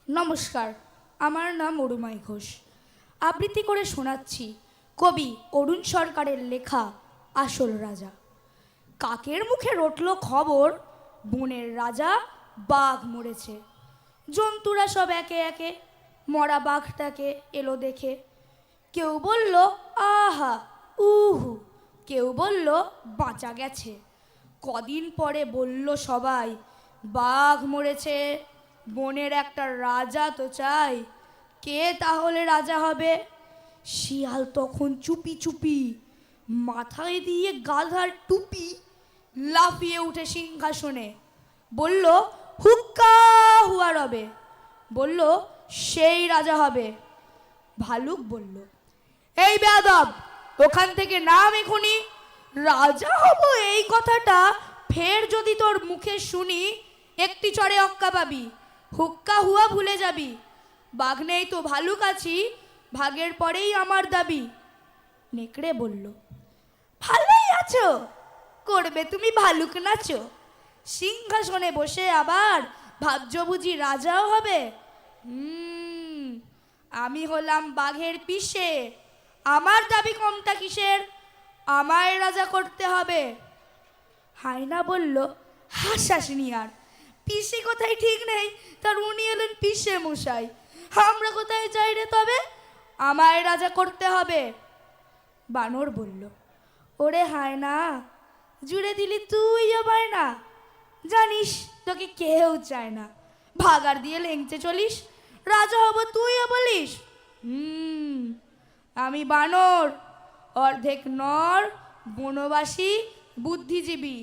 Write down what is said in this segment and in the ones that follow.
নমস্কার, আমার নাম অরুমাই ঘোষ। আবৃত্তি করে শোনাচ্ছি কবি অরুণ সরকারের লেখা আসল রাজা। কাকের মুখে রটল খবর, বনের রাজা বাঘ মরেছে। জন্তুরা সব একে একে মরা বাঘটাকে এলো দেখে। কেউ বলল আহা উহু, কেউ বলল বাঁচা গেছে। কদিন পরে বলল সবাই বাঘ মরেছে, বনের একটা রাজা তো চাই। কে তাহলে রাজা হবে? শিয়াল তখন চুপি চুপি মাথায় দিয়ে গাধার টুপি লাফিয়ে উঠে সিংহাসনে বলল হুক্কা হুয়া রবে, বলল সেই রাজা হবে। ভালুক বলল এই বেয়াদব, ওখান থেকে নাম এখুনি। রাজা হব এই কথাটা ফের যদি তোর মুখে শুনি, একটি চড়ে অক্কা পাবি, হুক্কা হুয়া ভুলে যাবি। বাঘ নেই তো ভালুক আছি, ভাগের পরেই আমার দাবি। নেকড়ে বলল ভালোই আছো, করবে তুমি ভালুক নাচো। সিংহাসনে বসে আবার ভাবছ বুঝি রাজাও হবে? আমি হলাম বাঘের পিসে, আমার দাবি কমটা কিসের? আমায় রাজা করতে হবে। হায়না বলল হাসাসনি আর, পিসে কোথায় ঠিক নেই, তার উনি এলেন পিসে মশাই। আমরা কোথায় যাই রে তবে, আমায় রাজা করতে হবে। বানর বলল ওরে হায়না, জুড়ে দিলি তুইও বায়না, জানিস তোকে কেউ চায় না। ভাগার দিয়ে লেংচে চলিস, রাজা হব তুইও বলিস। আমি বানর, অর্ধেক নর, বনবাসী, বুদ্ধিজীবী।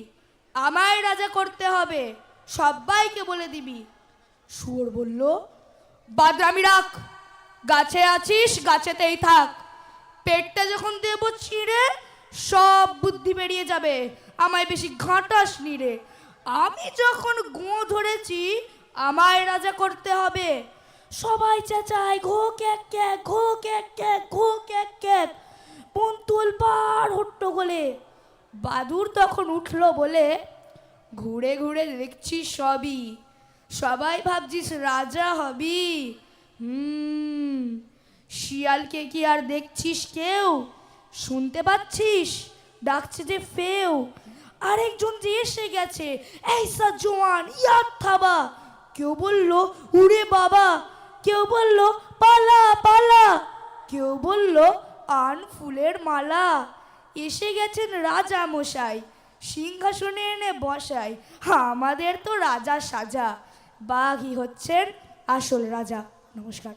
আমায় রাজা করতে হবে, সবাইকে বলে দিবি। শুয়োর বলল বাদরামি রাখ, গাছে আছিস গাছেতেই থাক। পেটটা যখন দেব ছিঁড়ে সব বুদ্ধি বেরিয়ে যাবে, আমায় বেশি ঘাঁটাস নিরে। আমি যখন গো ধরেছি, আমায় রাজা করতে হবে। সবাই চেঁচায় ঘো ক্যাক ক্যাক, ঘো ক্যাক ক্যাক, ঘো ক্যাক ক্যাক। পন্তুল পার হট্টগোলে। বাদুর তখন উঠলো বলে ঘুরে ঘুরে দেখছিস সবই, সবাই ভাবছিস রাজা হবি। শিয়ালকে কি আর দেখছিস কেউ? শুনতে পাচ্ছিস ডাকছে যে ফেউ। আরেকজন যে এসে গেছে, এইসা জোয়ান ইয়াদ থাবা। কেউ বলল উড়ে বাবা, কেউ বলল পালা পালা, কেউ বলল আন ফুলের মালা। এসে গেছেন রাজা মশাই, সিংহাসনে এনে বসাই। আমাদের তো রাজা সাজা, বাঘই হচ্ছেন আসল রাজা। নমস্কার।